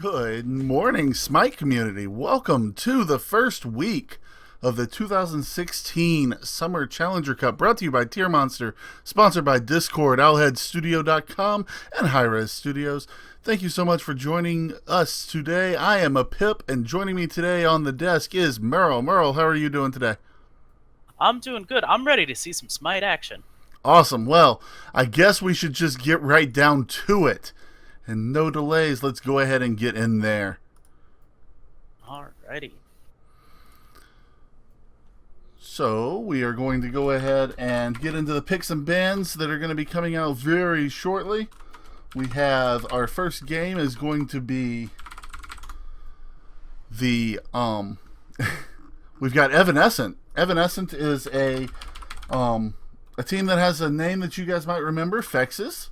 Good morning, Smite community. Welcome to the first week of the 2016 Summer Challenger Cup, brought to you by Tier Monster, sponsored by Discord, OwlheadStudio.com, and Hi-Res Studios. Thank you so much for joining us today. I am a Pip, and joining me today on the desk is Merle. Merle, how are you doing today? I'm doing good. I'm ready to see some Smite action. Awesome. Well, I guess we should just get right down to it. And no delays, let's go ahead and get in there. Alrighty. So we are going to go ahead and get into the picks and bans that are going to be coming out very shortly. We have our first game is going to be the we've got Evanescent. Evanescent is a team that has a name that you guys might remember, Fexes,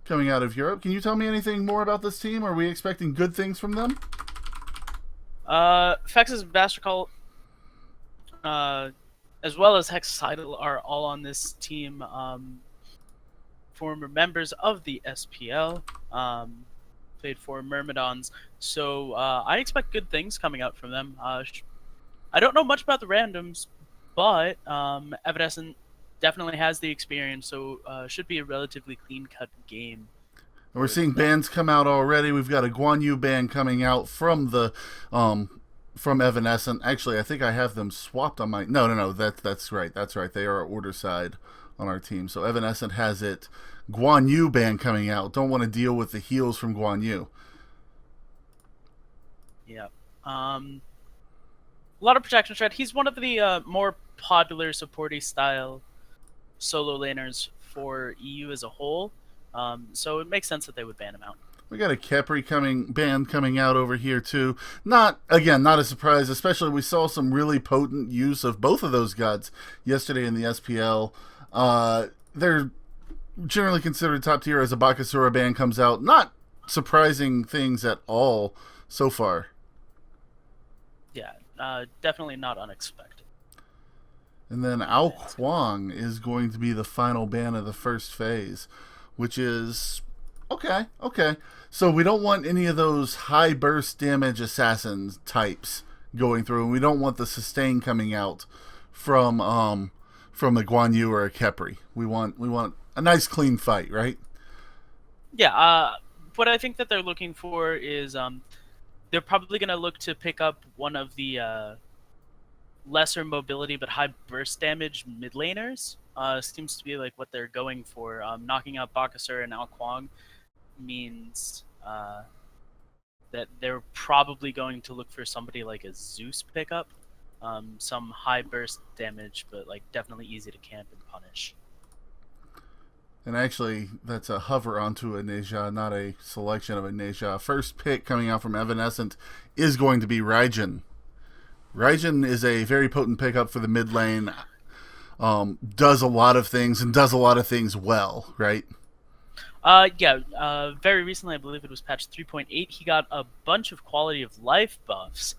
coming out of Europe. Can you tell me anything more about this team? Are we expecting good things from them? Fex's Bastricol, as well as Hexacidal are all on this team. Former members of the SPL. Played for Myrmidons. So I expect good things coming out from them. I don't know much about the randoms, but Evanescent definitely has the experience, so should be a relatively clean-cut game. And we're seeing bands come out already. We've got a Guan Yu band coming out from the from Evanescent. Actually, I think I have them swapped on my. No. That's right. That's right. They are order side on our team. So Evanescent has it. Guan Yu band coming out. Don't want to deal with the heels from Guan Yu. Yeah. A lot of protection strat. He's one of the more popular supporty style solo laners for EU as a whole. So it makes sense that they would ban him out. We got a Kepri band coming out over here too. Not a surprise. Especially we saw some really potent use of both of those gods yesterday in the SPL. They're generally considered top tier as a Bakasura band comes out. Not surprising things at all so far. Yeah, definitely not unexpected. And then Ao Kwang is going to be the final ban of the first phase, which is okay. So we don't want any of those high burst damage assassin types going through, and we don't want the sustain coming out from a Guan Yu or a Kepri. We want a nice clean fight, right? Yeah, what I think that they're looking for is they're probably going to look to pick up one of the lesser mobility but high burst damage mid laners. Seems to be like what they're going for. Knocking out Bakasur and Ao Kwang means that they're probably going to look for somebody like a Zeus pickup. Some high burst damage, but like definitely easy to camp and punish. And actually, that's a hover onto a Neja, not a selection of a Neja. First pick coming out from Evanescent is going to be Raijin. Raijin is a very potent pickup for the mid lane. Does a lot of things and does a lot of things well, right? Yeah. Very recently, I believe it was patch 3.8. He got a bunch of quality of life buffs.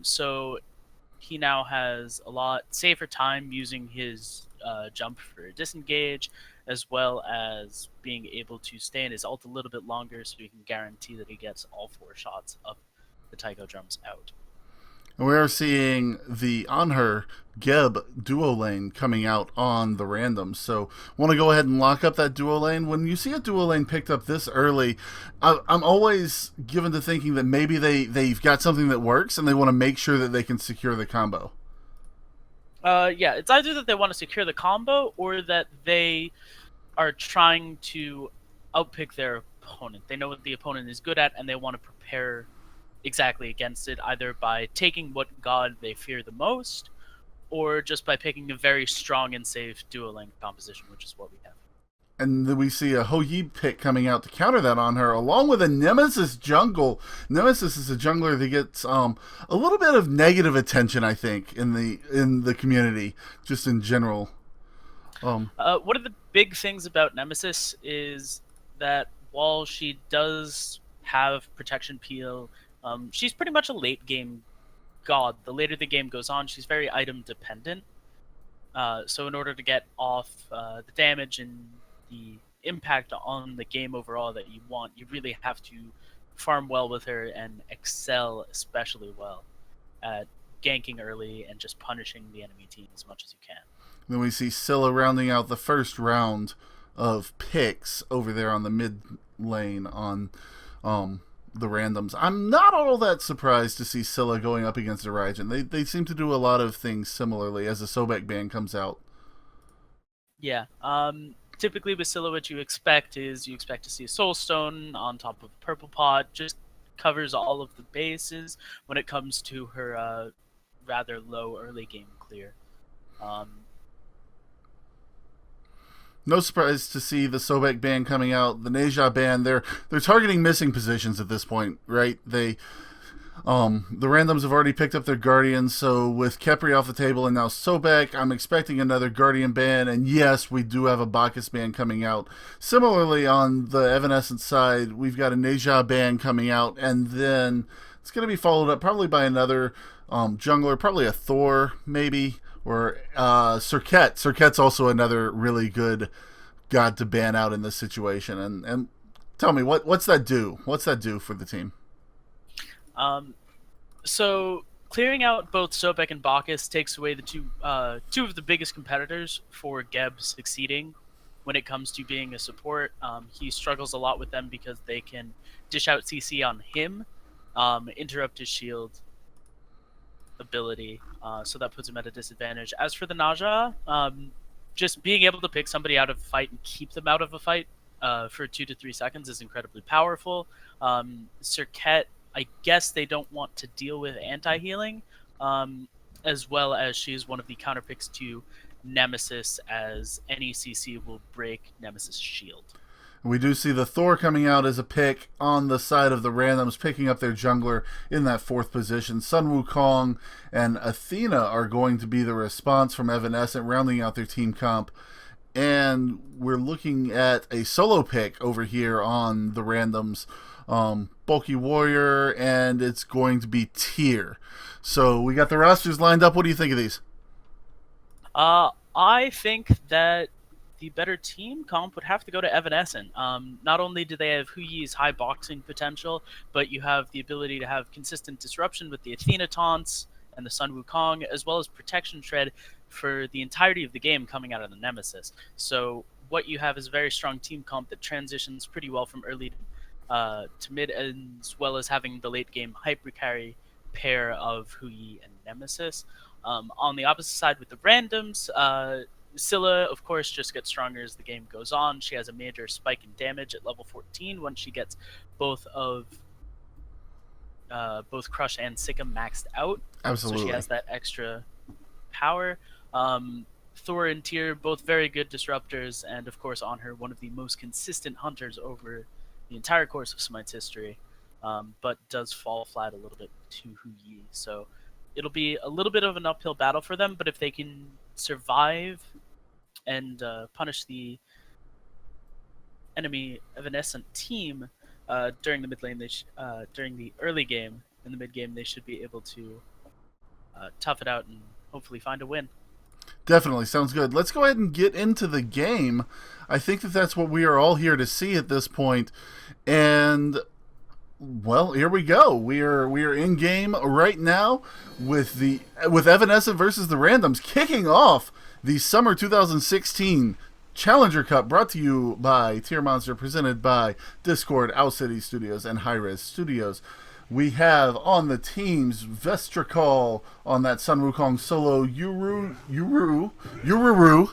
So he now has a lot safer time using his jump for disengage, as well as being able to stay in his ult a little bit longer, so he can guarantee that he gets all 4 shots of the Taiko drums out. And we are seeing the Anhur Geb duo lane coming out on the randoms. So want to go ahead and lock up that duo lane. When you see a duo lane picked up this early, I'm always given to thinking that maybe they've got something that works and they want to make sure that they can secure the combo. Yeah, it's either that they want to secure the combo or that they are trying to outpick their opponent. They know what the opponent is good at, and they want to prepare exactly against it, either by taking what god they fear the most, or just by picking a very strong and safe duo lane composition, which is what we have. And then we see a Ho Yi pick coming out to counter that on her, along with a Nemesis jungle. Nemesis is a jungler that gets a little bit of negative attention, I think, in the community, just in general. One of the big things about Nemesis is that while she does have protection peel, she's pretty much a late game god. The later the game goes on, she's very item dependent. So in order to get off the damage and the impact on the game overall that you want, you really have to farm well with her and excel especially well at ganking early and just punishing the enemy team as much as you can. Then we see Scylla rounding out the first round of picks over there on the mid lane on the randoms. I'm not all that surprised to see Scylla going up against a Raijin. They seem to do a lot of things similarly as the Sobek ban comes out. Yeah. Typically with Scylla, what you expect is you expect to see a Soul Stone on top of a Purple Pot. Just covers all of the bases when it comes to her rather low early game clear. No surprise to see the Sobek ban coming out. The Neja ban, they're targeting missing positions at this point, right? The randoms have already picked up their Guardians, so with Khepri off the table and now Sobek, I'm expecting another Guardian ban, and yes, we do have a Bacchus ban coming out. Similarly, on the Evanescent side, we've got a Neja ban coming out, and then it's going to be followed up probably by another jungler, probably a Thor, maybe, or Serket. Serket's also another really good god to ban out in this situation. And tell me, what's that do? What's that do for the team? So clearing out both Sobek and Bacchus takes away the two of the biggest competitors for Geb succeeding when it comes to being a support. He struggles a lot with them because they can dish out CC on him, interrupt his shield ability, so that puts him at a disadvantage. As for the Naja, just being able to pick somebody out of a fight and keep them out of a fight for 2 to 3 seconds is incredibly powerful. Serket, I guess they don't want to deal with anti-healing, as well as she's one of the counterpicks to Nemesis, as any CC will break Nemesis' shield. We do see the Thor coming out as a pick on the side of the randoms, picking up their jungler in that 4th position. Sun Wukong and Athena are going to be the response from Evanescent, rounding out their team comp. And we're looking at a solo pick over here on the randoms. Bulky Warrior, and it's going to be Tyr. So we got the rosters lined up. What do you think of these? I think that the better team comp would have to go to Evanescent. Not only do they have Huyi's high boxing potential, but you have the ability to have consistent disruption with the Athena taunts and the Sun Wukong, as well as protection shred for the entirety of the game coming out of the Nemesis. So what you have is a very strong team comp that transitions pretty well from early to mid, as well as having the late game hyper carry pair of Huyi and Nemesis. On the opposite side with the randoms, Scylla, of course, just gets stronger as the game goes on. She has a major spike in damage at level 14 once she gets both Crush and Sikkim maxed out. Absolutely. So she has that extra power. Thor and Tyr, both very good disruptors, and of course Anhur, one of the most consistent hunters over the entire course of Smite's history, but does fall flat a little bit to Huyi. So it'll be a little bit of an uphill battle for them, but if they can survive and punish the enemy Evanescent team during the mid lane, during the early game, in the mid game, they should be able to tough it out and hopefully find a win. Definitely. Sounds good. Let's go ahead and get into the game. I think that that's what we are all here to see at this point. And, well, here we go. We are in game right now with Evanescent versus the Randoms, kicking off the Summer 2016 Challenger Cup, brought to you by Tier Monster, presented by Discord, Owl City Studios, and Hi-Rez Studios. We have on the teams Vestrakal on that Sun Wukong solo, Ururu,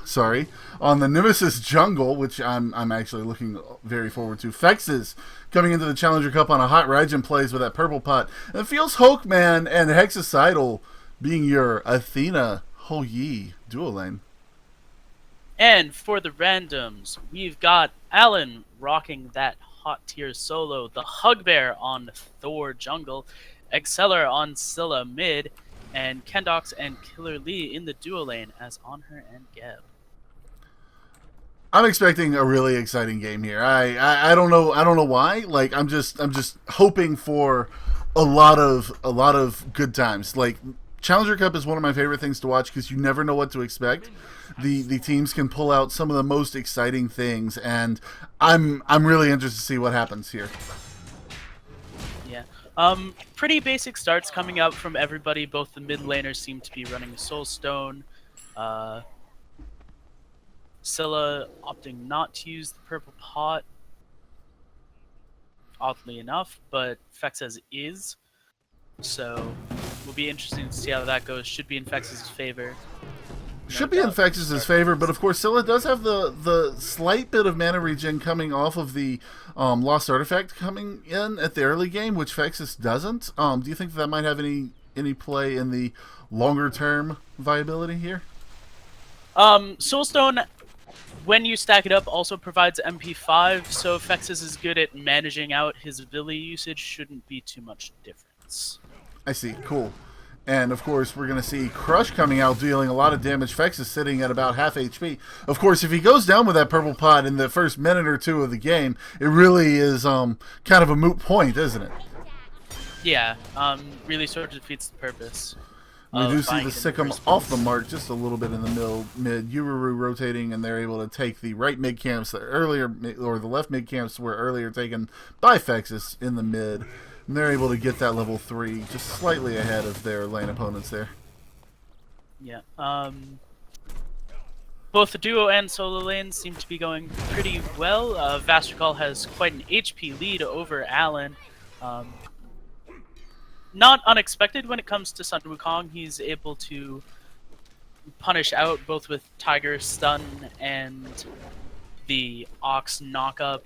sorry, on the Nemesis jungle, which I'm actually looking very forward to. Fexes coming into the Challenger Cup on a hot Raijin plays with that purple pot. And it feels Hulkman and Hexacidal being your Athena Hoyi duo lane. And for the randoms, we've got Alan rocking that hot tier solo, the Hugbear on Thor jungle, Exceller on Scylla mid, and Kendox and Killer Lee in the duo lane as Anhur and Geb. I'm expecting a really exciting game here. I don't know why. Like I'm just hoping for a lot of good times. Like Challenger Cup is one of my favorite things to watch because you never know what to expect. The teams can pull out some of the most exciting things, and I'm really interested to see what happens here. Pretty basic starts coming out from everybody. Both the mid laners seem to be running Soul Stone. Uh, Scylla opting not to use the purple pot, oddly enough, but Fexes is. So, will be interesting to see how that goes. Should be in Fexes' favor. Should be in Fexes' favor, but of course Scylla does have the slight bit of mana regen coming off of the Lost Artifact coming in at the early game, which Fexes doesn't. Do you think that might have any play in the longer term viability here? Soulstone, when you stack it up, also provides MP5, so if Fexes is good at managing out his ability usage, shouldn't be too much difference. I see. Cool. And, of course, we're going to see Crush coming out, dealing a lot of damage. Fex is sitting at about half HP. Of course, if he goes down with that purple pot in the first minute or two of the game, it really is kind of a moot point, isn't it? Yeah, really sort of defeats the purpose. We do see the Sikkim off the mark just a little bit in the mid. Ururu rotating, and they're able to take the right mid camps that earlier, or the left mid camps were earlier taken by Fexes in the mid. And they're able to get that level 3 just slightly ahead of their lane opponents there. Yeah. Both the duo and solo lanes seem to be going pretty well. Vastrikal has quite an HP lead over Alan. Not unexpected when it comes to Sun Wukong. He's able to punish out both with Tiger Stun and the Ox Knockup.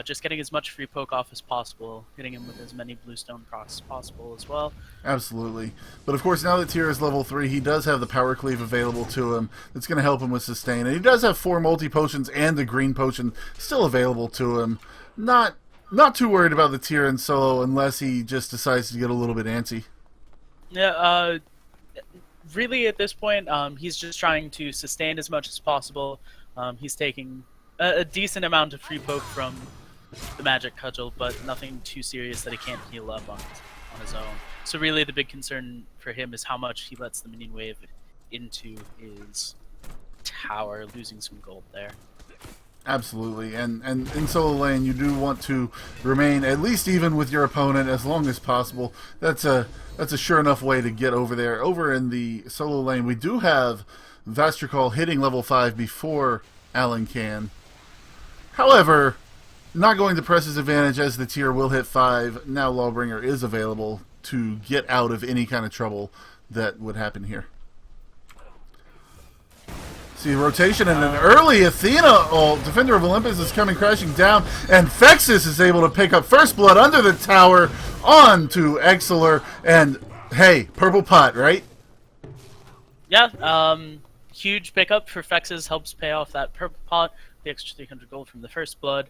Just getting as much free poke off as possible, hitting him with as many bluestone procs as possible as well. Absolutely. But of course, now that Tyr is level 3, he does have the power cleave available to him. That's going to help him with sustain. And he does have 4 multi-potions and the green potion still available to him. Not too worried about the Tyr in solo unless he just decides to get a little bit antsy. Yeah, really at this point, he's just trying to sustain as much as possible. He's taking a decent amount of free poke from the magic cudgel, but nothing too serious that he can't heal up on his own. So really the big concern for him is how much he lets the minion wave into his tower, losing some gold there. Absolutely, and in solo lane you do want to remain at least even with your opponent as long as possible. That's a sure enough way to get over there. Over in the solo lane we do have Vastrikal hitting level 5 before Alan can. However, not going to press his advantage as the Tyr will hit 5. Now Lawbringer is available to get out of any kind of trouble that would happen here. See rotation and an early Athena ult. Defender of Olympus is coming crashing down, and Fexes is able to pick up first blood under the tower onto Exeler. And hey, purple pot, right? Yeah, huge pickup for Fexes, helps pay off that purple pot. The extra 300 gold from the first blood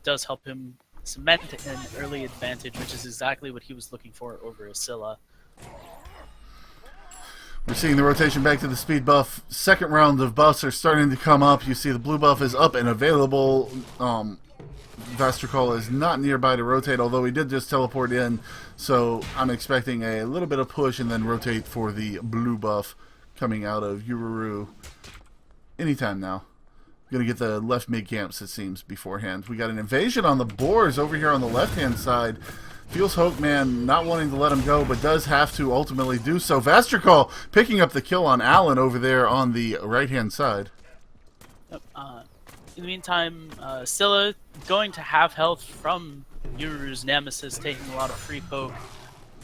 does help him cement an early advantage, which is exactly what he was looking for over Scylla. We're seeing the rotation back to the speed buff. Second round of buffs are starting to come up. You see the blue buff is up and available. Vastrikal is not nearby to rotate, although he did just teleport in. So I'm expecting a little bit of push and then rotate for the blue buff coming out of Ururu anytime now. Going to get the left mid camps, it seems, beforehand. We got an invasion on the boars over here on the left-hand side. Feels Hokeman not wanting to let him go, but does have to ultimately do so. Vastrikal picking up the kill on Alan over there on the right-hand side. In the meantime, Scylla going to have health from Ururu's Nemesis, taking a lot of free poke.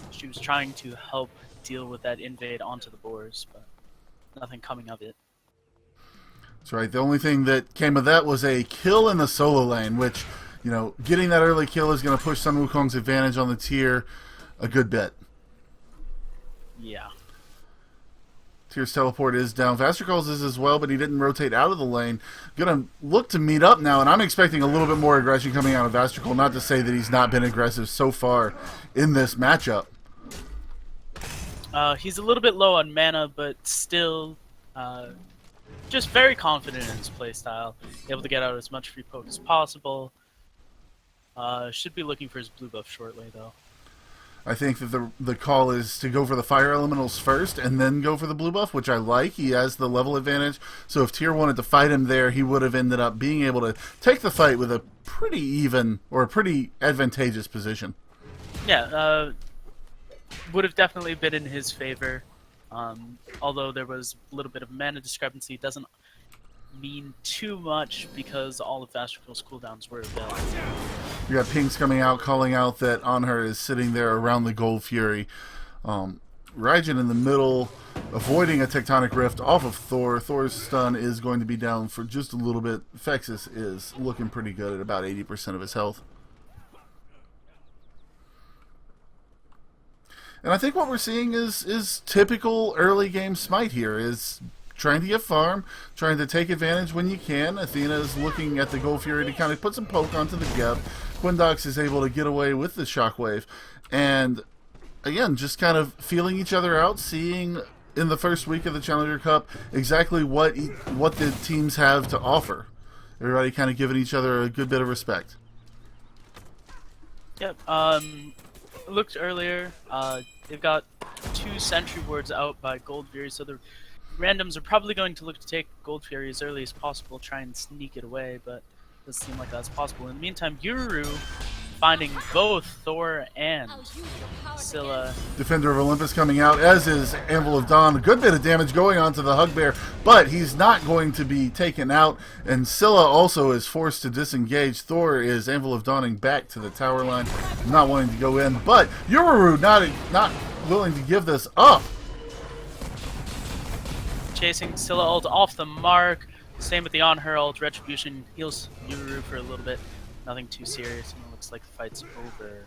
She was trying to help deal with that invade onto the boars, but nothing coming of it. That's right. The only thing that came of that was a kill in the solo lane, which, you know, getting that early kill is going to push Sun Wukong's advantage on the Tyr a good bit. Yeah. Tyr's teleport is down. Vastrikal's is as well, but he didn't rotate out of the lane. Going to look to meet up now, and I'm expecting a little bit more aggression coming out of Vastrikal. Not to say that he's not been aggressive so far in this matchup. He's a little bit low on mana, but still just very confident in his playstyle. Able to get out as much free poke as possible. Should be looking for his blue buff shortly, though. I think that the call is to go for the fire elementals first and then go for the blue buff, which I like. He has the level advantage. So if Tyr wanted to fight him there, he would have ended up being able to take the fight with a pretty even or a pretty advantageous position. Yeah, would have definitely been in his favor. Although there was a little bit of mana discrepancy, it doesn't mean too much because all of Vastrical's cooldowns were available. You got pings coming out, calling out that Anhur is sitting there around the Gold Fury. Raijin in the middle, avoiding a Tectonic Rift off of Thor. Thor's stun is going to be down for just a little bit. Fexus is looking pretty good at about 80% of his health. And I think what we're seeing is typical early game Smite here, is trying to get farm, trying to take advantage when you can. Athena is looking at the Gold Fury to kind of put some poke onto the Geb. Quindox is able to get away with the Shockwave. And again, just kind of feeling each other out, seeing in the first week of the Challenger Cup exactly what the teams have to offer. Everybody kind of giving each other a good bit of respect. Yep. Looked earlier. They've got 2 Sentry Wards out by Gold Fury, so the randoms are probably going to look to take Gold Fury as early as possible, try and sneak it away, but it doesn't seem like that's possible. In the meantime, Yuru finding both Thor and Scylla. Defender of Olympus coming out, as is Anvil of Dawn. A good bit of damage going on to the Hugbear, but he's not going to be taken out, and Scylla also is forced to disengage. Thor is Anvil of Dawning back to the tower line, not wanting to go in, but Yuru not willing to give this up. Chasing Scylla ult off the mark. Same with the Anhur ult. Retribution heals Yuru for a little bit. Nothing too serious, and it looks like the fight's over.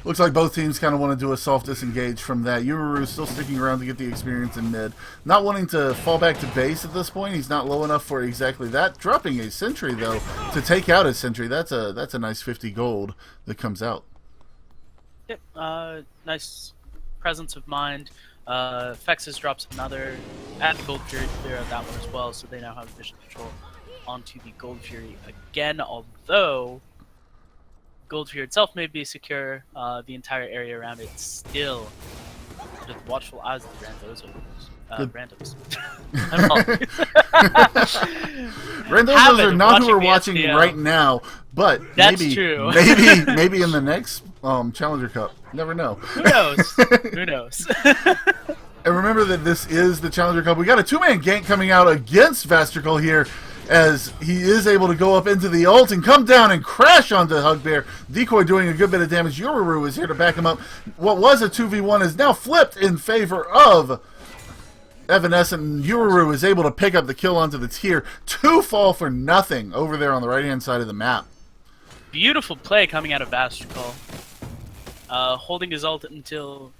Looks like both teams kind of want to do a soft disengage from that. Yuru still sticking around to get the experience in mid. Not wanting to fall back to base at this point. He's not low enough for exactly that. Dropping a sentry, though, to take out a sentry. That's a nice 50 gold that comes out. Yep, nice presence of mind. Fexus drops another at the Gold Fury to clear out that one as well, so they now have vision control onto the Gold Fury again, although Gold Fury itself may be secure, the entire area around it still under the watchful eyes of the randos. Randos are not who we're watching right now, but that's maybe, true. maybe in the next Challenger Cup. Never know. Who knows? Who knows? And remember that this is the Challenger Cup. We got a 2-man gank coming out against Vastrical here, as he is able to go up into the ult and come down and crash onto Hugbear. Decoy doing a good bit of damage. Yuru is here to back him up. What was a 2v1 is now flipped in favor of Evanescent, and Yuru is able to pick up the kill onto the tier. 2 fall for nothing over there on the right-hand side of the map. Beautiful play coming out of Vastrical. Holding his ult until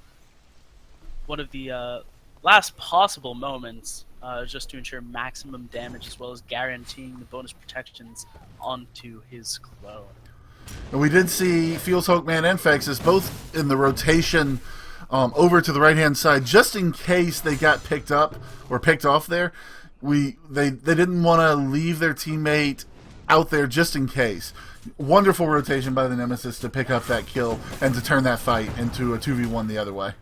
one of the last possible moments, just to ensure maximum damage as well as guaranteeing the bonus protections onto his clone. And we did see Feels Hulkman and Fexus both in the rotation over to the right-hand side, just in case they got picked up or picked off there. They didn't want to leave their teammate out there just in case. Wonderful rotation by the Nemesis to pick up that kill and to turn that fight into a 2v1 the other way.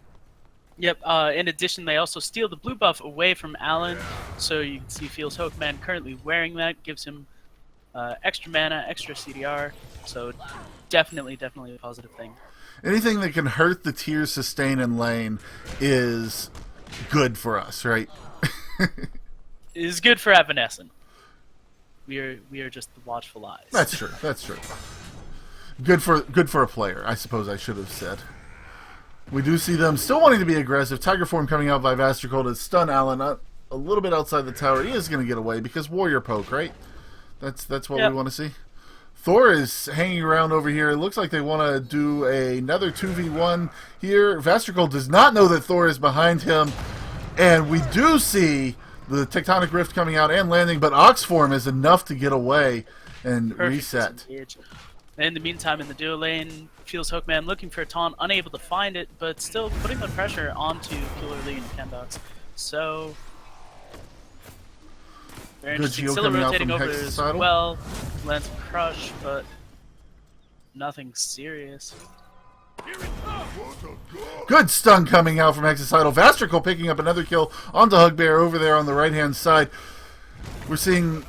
Yep, in addition, they also steal the blue buff away from Alan, so you can see Feels Hulkman currently wearing that, gives him extra mana, extra CDR, so definitely a positive thing. Anything that can hurt the tier sustain and lane is good for us, right? It is good for Evanescent. We are just the watchful eyes. That's true. That's true. Good for a player, I suppose I should have said. We do see them still wanting to be aggressive. Tiger Form coming out by Vastrical to stun Alan a little bit outside the tower. He is going to get away because Warrior Poke, right? That's what we want to see. Thor is hanging around over here. It looks like they want to do another 2v1 here. Vastrical does not know that Thor is behind him. And we do see the Tectonic Rift coming out and landing, but Ox Form is enough to get away and reset. Disengage. In the meantime, in the duo lane, Feels Hookman looking for a taunt, unable to find it, but still putting the pressure onto Killer Lee and Kendox. So, very interesting. Scylla rotating over as well. Lands a crush, but nothing serious. Good stun coming out from Exocidal. Vastrical picking up another kill onto Hugbear over there on the right-hand side. We're seeing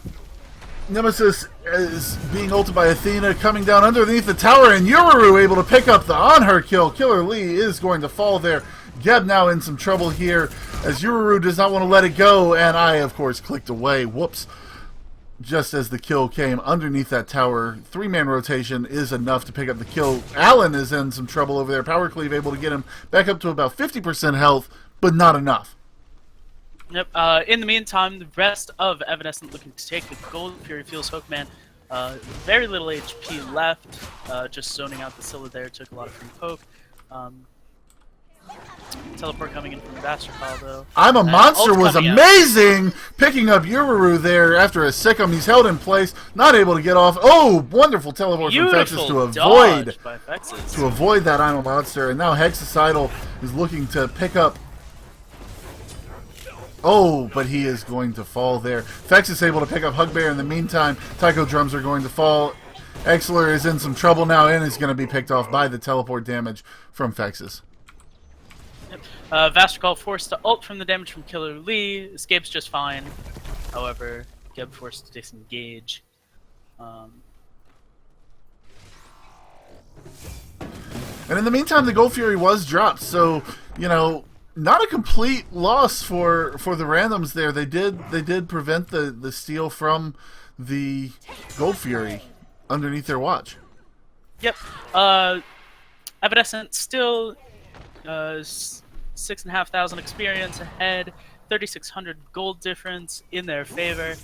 Nemesis is being ulted by Athena, coming down underneath the tower, and Yururu able to pick up the Anhur kill. Killer Lee is going to fall there. Geb now in some trouble here, as Yururu does not want to let it go, and I, of course, clicked away. Whoops. Just as the kill came underneath that tower. 3-man rotation is enough to pick up the kill. Allen is in some trouble over there. Power Cleave able to get him back up to about 50% health, but not enough. Yep. In the meantime, the rest of Evanescent looking to take the gold. Fury feels Hookman. Very little HP left. Just zoning out the Scylla there. Took a lot of free poke. Teleport coming in from Vasterfall, though. I'm a Monster was amazing! Picking up Yururu there after a Sikkim. He's held in place, not able to get off. Oh, wonderful teleport from Fexus to avoid that I'm a Monster. And now Hexacidal is looking to pick up. Oh, but he is going to fall there. Fex is able to pick up Hugbear in the meantime. Taiko Drums are going to fall. Exler is in some trouble now and is going to be picked off by the teleport damage from Fexus. Vastercall forced to ult from the damage from Killer Lee. Escapes just fine. However, Geb forced to disengage. And in the meantime, the Gold Fury was dropped. So, you know, not a complete loss for the randoms there. They did prevent the steal from the Gold Fury underneath their watch. Yep. Evanescent still 6,500 experience ahead, 3,600 gold difference in their favor,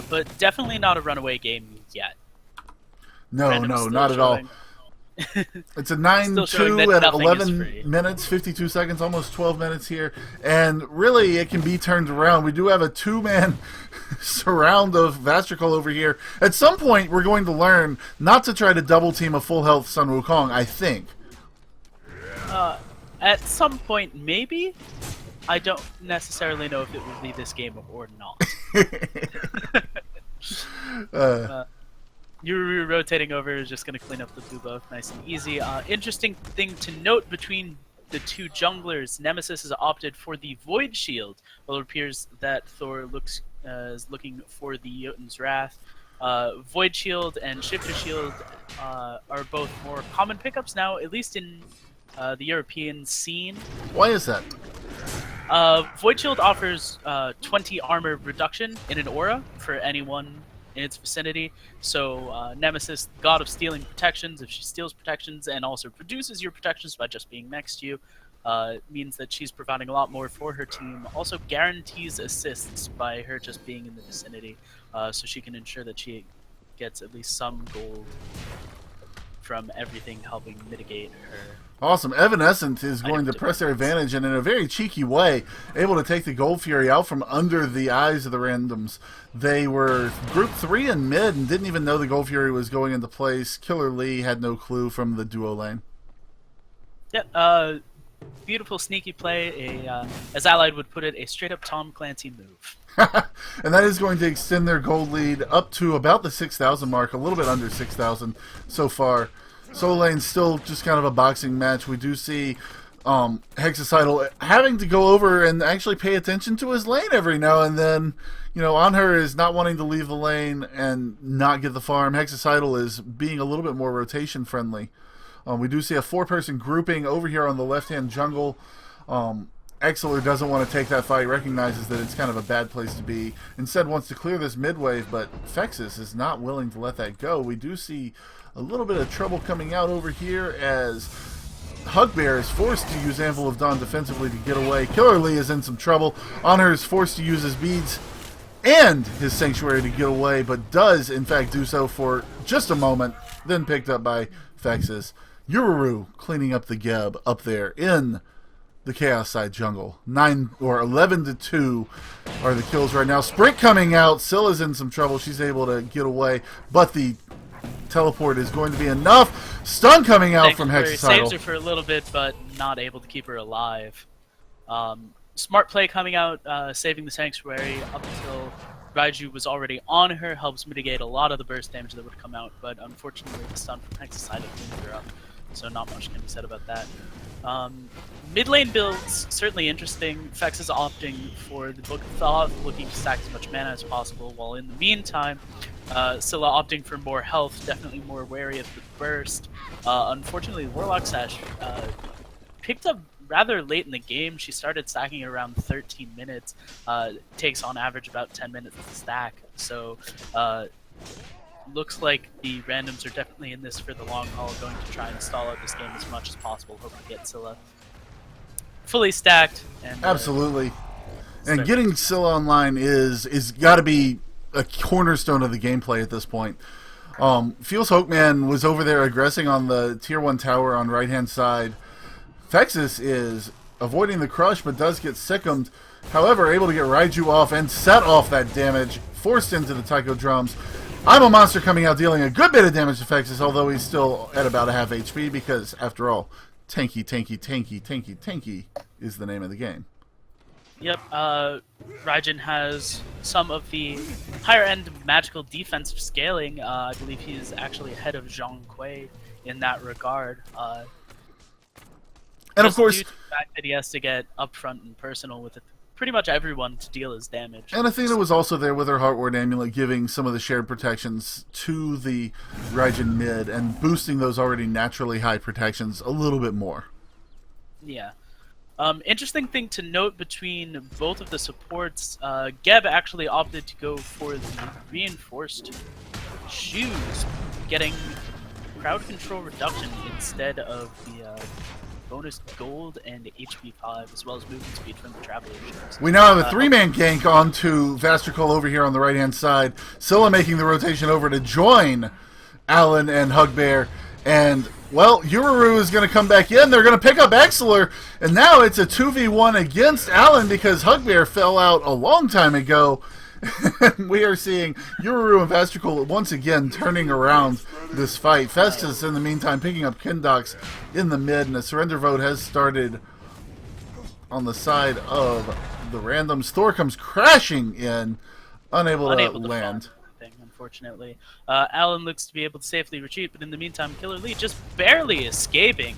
but definitely not a runaway game yet. No, not at all. It's a 9-2 at 11 minutes, 52 seconds, almost 12 minutes here, and really it can be turned around. We do have a 2-man surround of Vastercall over here. At some point, we're going to learn not to try to double team a full health Sun Wukong, I think. At some point, maybe. I don't necessarily know if it will be this game or not. Yururu rotating over is just going to clean up the blue buff nice and easy. Interesting thing to note between the two junglers, Nemesis has opted for the Void Shield, while it appears that Thor is looking for the Jotun's Wrath. Void Shield and Shifter Shield are both more common pickups now, at least in the European scene. Why is that? Void Shield offers 20 armor reduction in an aura for anyone in its vicinity. So Nemesis, God of Stealing protections, if she steals protections and also produces your protections by just being next to you, means that she's providing a lot more for her team. Also guarantees assists by her just being in the vicinity, so she can ensure that she gets at least some gold from everything, helping mitigate her. Awesome. Evanescent is going to press their advantage and in a very cheeky way able to take the Gold Fury out from under the eyes of the randoms. They were group 3 in mid and didn't even know the Gold Fury was going into place. Killer Lee had no clue from the duo lane. Yeah, beautiful sneaky play, as Allied would put it, a straight up Tom Clancy move. And that is going to extend their gold lead up to about the 6,000 mark, a little bit under 6,000 so far. Solo Lane's still just kind of a boxing match. We do see Hexacidal having to go over and actually pay attention to his lane every now and then. You know, Anhur is not wanting to leave the lane and not get the farm. Hexacidal is being a little bit more rotation friendly. We do see a 4-person grouping over here on the left-hand jungle. Exler doesn't want to take that fight, recognizes that it's kind of a bad place to be. Instead wants to clear this mid wave, but Fexus is not willing to let that go. We do see a little bit of trouble coming out over here as Hugbear is forced to use Anvil of Dawn defensively to get away. Killer Lee is in some trouble. Anhur is forced to use his beads and his Sanctuary to get away, but does in fact do so for just a moment, then picked up by Fexus. Yururu cleaning up the Geb up there in the Chaos side jungle. 11-2 are the kills right now. Sprint coming out. Scylla's in some trouble. She's able to get away, but the teleport is going to be enough. Stun coming out from Hexacidal. Saves her for a little bit, but not able to keep her alive. Smart play coming out, saving the Sanctuary up until Raijin was already on her. Helps mitigate a lot of the burst damage that would come out, but unfortunately the stun from Hexacidal cleaned her up. So not much can be said about that. Mid lane builds, certainly interesting. Fex is opting for the Book of Thoth, looking to stack as much mana as possible, while in the meantime, Scylla opting for more health, definitely more wary of the burst. Unfortunately, Warlock Sash picked up rather late in the game. She started stacking around 13 minutes. Takes on average about 10 minutes to stack. So looks like the randoms are definitely in this for the long haul, going to try and stall out this game as much as possible, hoping to get Scylla fully stacked. And Absolutely. And getting Scylla online is got to be a cornerstone of the gameplay at this point. Feels Hokeman was over there aggressing on the tier 1 tower on right-hand side. Fexus is avoiding the crush, but does get sickened. However, able to get Raiju off and set off that damage, forced into the taiko drums. I'm a Monster coming out dealing a good bit of damage to Fexus, although he's still at about a half HP because, after all, tanky, tanky, tanky, tanky, tanky is the name of the game. Yep, Raijin has some of the higher-end magical defensive scaling. I believe he is actually ahead of Zhang Kui in that regard. And of course, due to the fact that he has to get upfront and personal with pretty much everyone to deal his damage. And Athena was also there with her Heartward Amulet, giving some of the shared protections to the Raijin mid and boosting those already naturally high protections a little bit more. Yeah. Interesting thing to note between both of the supports, Geb actually opted to go for the reinforced shoes, getting crowd control reduction instead of the bonus gold and HP 5, as well as movement speed from the Traveler shoes. We now have a three-man gank onto Vastrical over here on the right-hand side. Scylla making the rotation over to join Alan and Hugbear. And, well, Ururu is going to come back in. They're going to pick up Exceler. And now it's a 2v1 against Alan because Hugbear fell out a long time ago. We are seeing Ururu and Vastrical once again turning around this fight. Festus, in the meantime, picking up Kindox in the mid, and a surrender vote has started on the side of the randoms. Thor comes crashing in, unable to land. Unfortunately, Alan looks to be able to safely retreat, but in the meantime, Killer Lee just barely escaping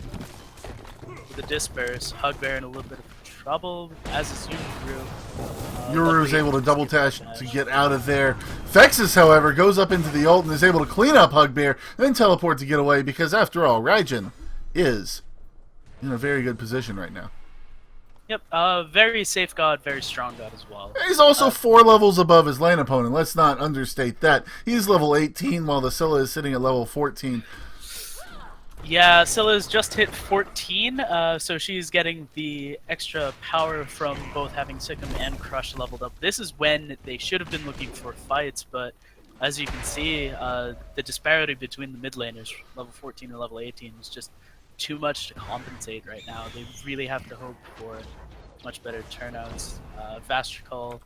with the disperse. Hugbear in a little bit of trouble, as is Ururu. Ururu's able to double dash to get out of there. Fexus, however, goes up into the ult and is able to clean up Hugbear, then teleport to get away because, after all, Raijin is in a very good position right now. Yep, very safe god, very strong god as well. He's also 4 levels above his lane opponent. Let's not understate that. He's level 18 while the Scylla is sitting at level 14. Yeah, Scylla's just hit 14, so she's getting the extra power from both having Sikkim and Crush leveled up. This is when they should have been looking for fights, but as you can see, the disparity between the mid laners, level 14 and level 18, is just too much to compensate right now. They really have to hope for much better turnouts. Vastrical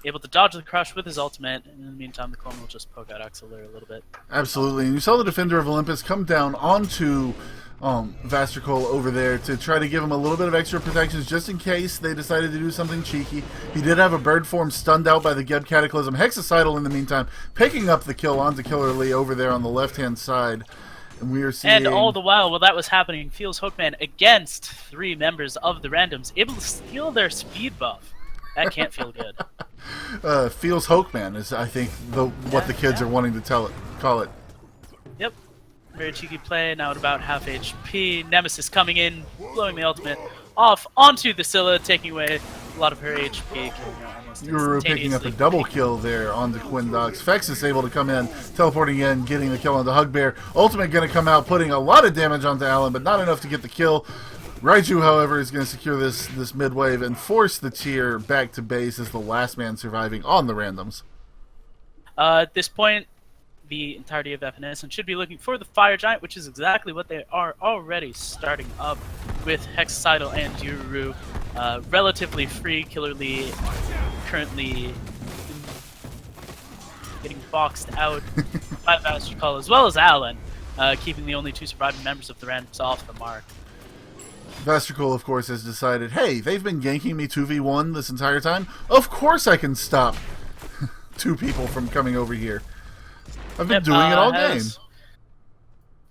able to dodge the crush with his ultimate, and in the meantime the clone will just poke out Exceler a little bit. Absolutely, and you saw the Defender of Olympus come down onto Vastrical over there to try to give him a little bit of extra protections just in case they decided to do something cheeky. He did have a bird form stunned out by the Geb Cataclysm. Hexacidal in the meantime picking up the kill onto Killer Lee over there on the left-hand side. And we are seeing... And all the while that was happening, Feels Hookman against 3 members of the randoms, able to steal their speed buff. That can't feel good. Feels Hokeman is, I think, what the kids are wanting to call it. Yep. Very cheeky play, now at about half HP. Nemesis coming in, blowing the ultimate off onto the Scylla, taking away a lot of her HP. Uru picking up a double kill there onto Quindox. Fex is able to come in, teleporting in, getting the kill onto Hugbear. Ultimate going to come out, putting a lot of damage onto Alan, but not enough to get the kill. Raiju, however, is going to secure this mid wave and force the tier back to base as the last man surviving on the randoms. At this point, the entirety of Evanescent should be looking for the Fire Giant, which is exactly what they are already starting up with Hexacidal and Ururu. Relatively free. Killer Lee currently getting boxed out by Vastrical as well as Alan, keeping the only 2 surviving members of the randoms off the mark. Vastrical, of course, has decided, hey, they've been ganking me 2v1 this entire time. Of course I can stop 2 people from coming over here. I've been doing it all game.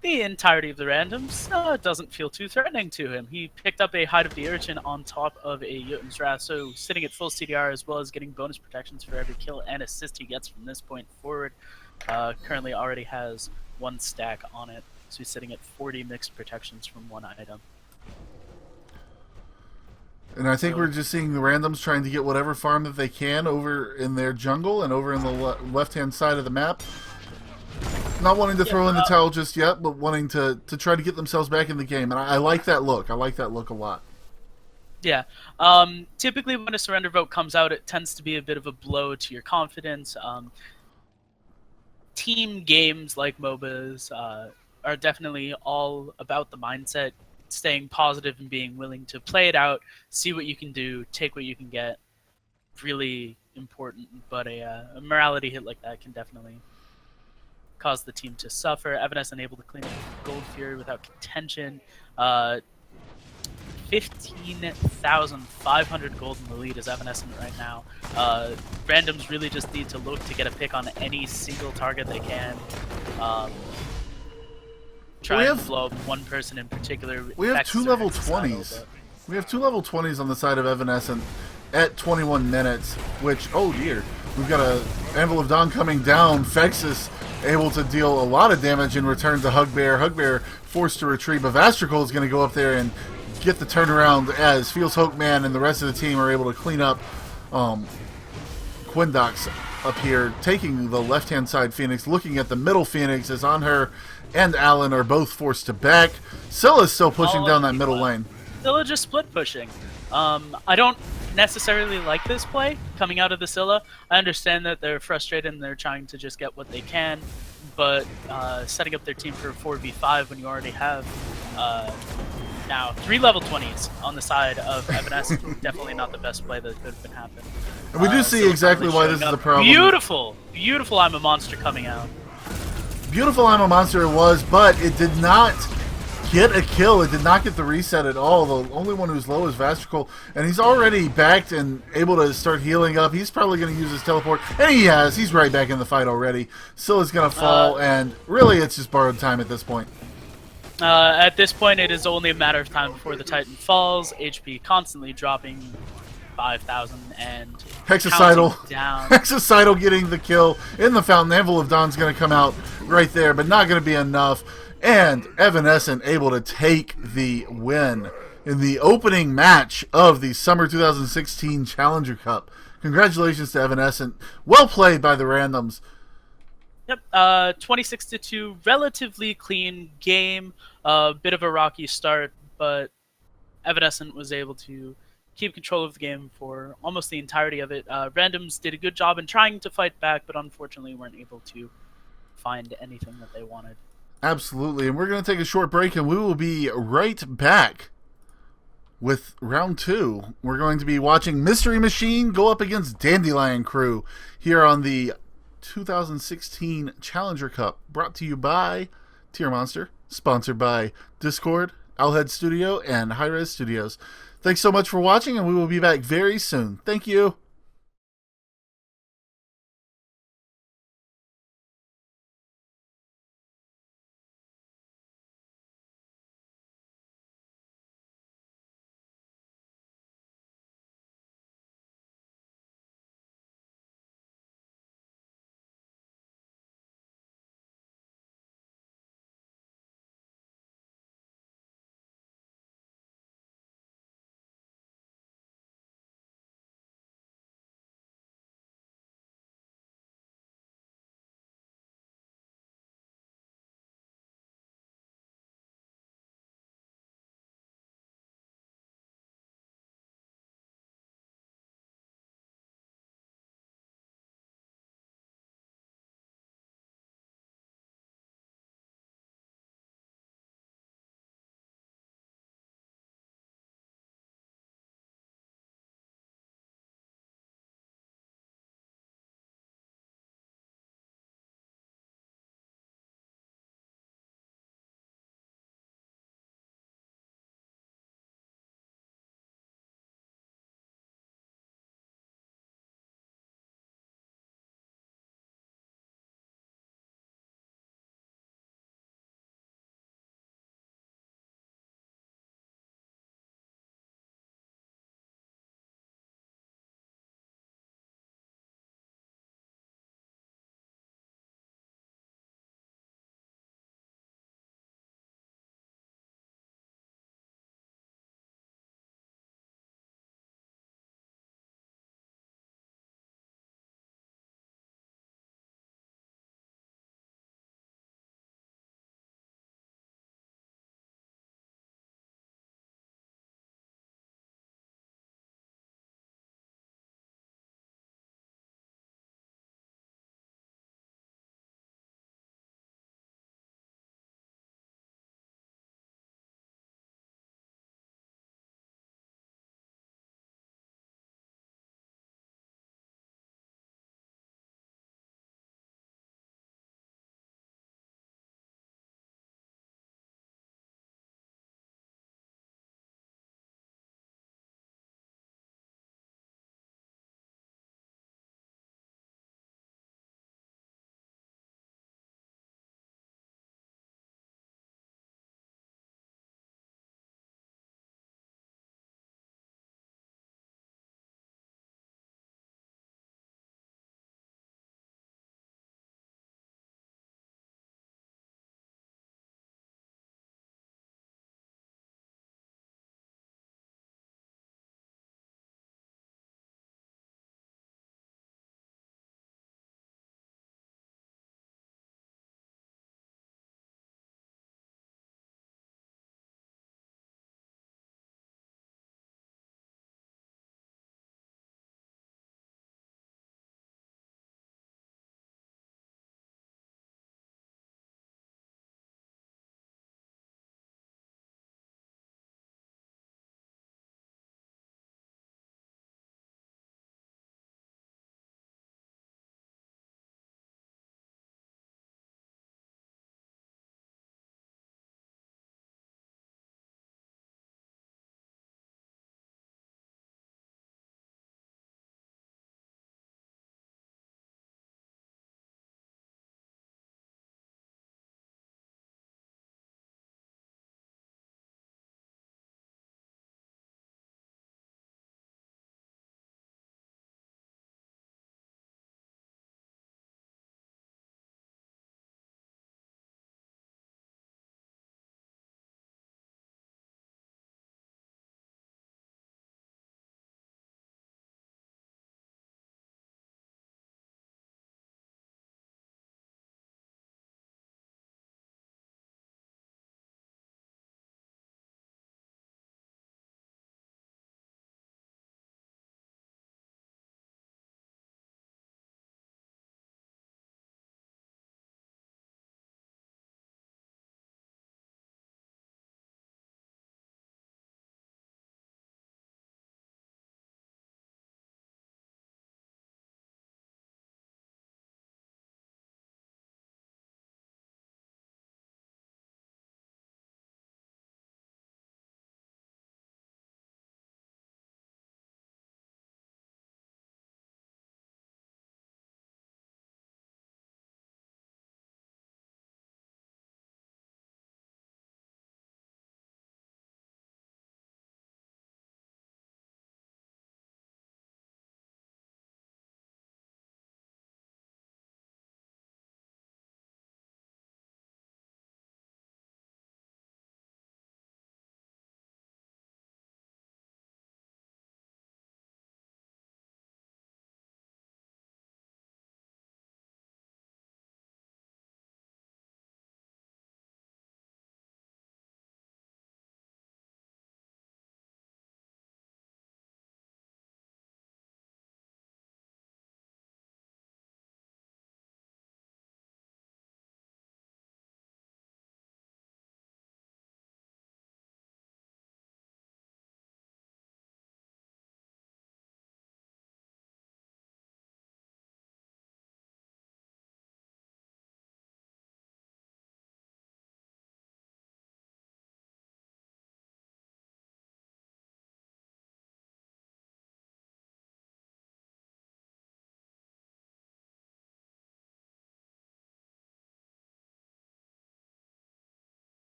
The entirety of the randoms doesn't feel too threatening to him. He picked up a Hide of the Urchin on top of a Jotun's Wrath, so sitting at full CDR as well as getting bonus protections for every kill and assist he gets from this point forward. currently already has 1 stack on it, so he's sitting at 40 mixed protections from 1 item. And I think we're just seeing the randoms trying to get whatever farm that they can over in their jungle and over in the left-hand side of the map. Not wanting to throw in the towel just yet, but wanting to try to get themselves back in the game. And I like that look. I like that look a lot. Yeah. Typically when a surrender vote comes out, it tends to be a bit of a blow to your confidence. Team games like MOBAs are definitely all about the mindset, staying positive and being willing to play it out, see what you can do, take what you can get. Really important, but a morality hit like that can definitely cause the team to suffer. Evanescent able to clean up Gold Fury without contention. 15,500 gold in the lead is Evanescent right now. Randoms really just need to look to get a pick on any single target they can. Try and blow up one person in particular. We have 2 level 20s. We have 2 level 20s on the side of Evanescent at 21 minutes, which, oh dear. We've got a Anvil of Dawn coming down. Fexus able to deal a lot of damage in return to Hugbear. Hugbear forced to retreat, but Vastrical is going to go up there and get the turnaround as Feels Hokeman and the rest of the team are able to clean up Quindox up here, taking the left-hand side Phoenix, looking at the middle Phoenix as Anhur and Allen are both forced to back. Scylla's still pushing down that middle lane. Scylla just split pushing. I don't necessarily like this play coming out of the Scylla. I understand that they're frustrated and they're trying to just get what they can, but setting up their team for a 4v5 when you already have now 3 level 20s on the side of Evanescent, definitely not the best play that could have been happening. And we do see exactly why this is a problem. Beautiful I'm a Monster coming out. Beautiful I'm a Monster it was, but it did not get a kill. It did not get the reset at all. The only one who's low is Vastrical, and he's already backed and able to start healing up. He's probably going to use his teleport, and he has. He's right back in the fight already. Scylla's going to fall, and really it's just borrowed time at this point. At this point, it is only a matter of time before the Titan falls. HP constantly dropping 5,000 and Hexacidal down. Hexacidal getting the kill in the fountain. Anvil of Dawn's going to come out right there, but not going to be enough. And Evanescent able to take the win in the opening match of the Summer 2016 Challenger Cup. Congratulations to Evanescent. Well played by the randoms. Yep, 26-2, relatively clean game. Bit of a rocky start, but Evanescent was able to keep control of the game for almost the entirety of it. Randoms did a good job in trying to fight back, but unfortunately weren't able to find anything that they wanted. Absolutely, and we're going to take a short break, and we will be right back with round 2. We're going to be watching Mystery Machine go up against Dandelion Crew here on the 2016 Challenger Cup, brought to you by Tier Monster, sponsored by Discord, Owlhead Studio, and Hi-Rez Studios. Thanks so much for watching, and we will be back very soon. Thank you.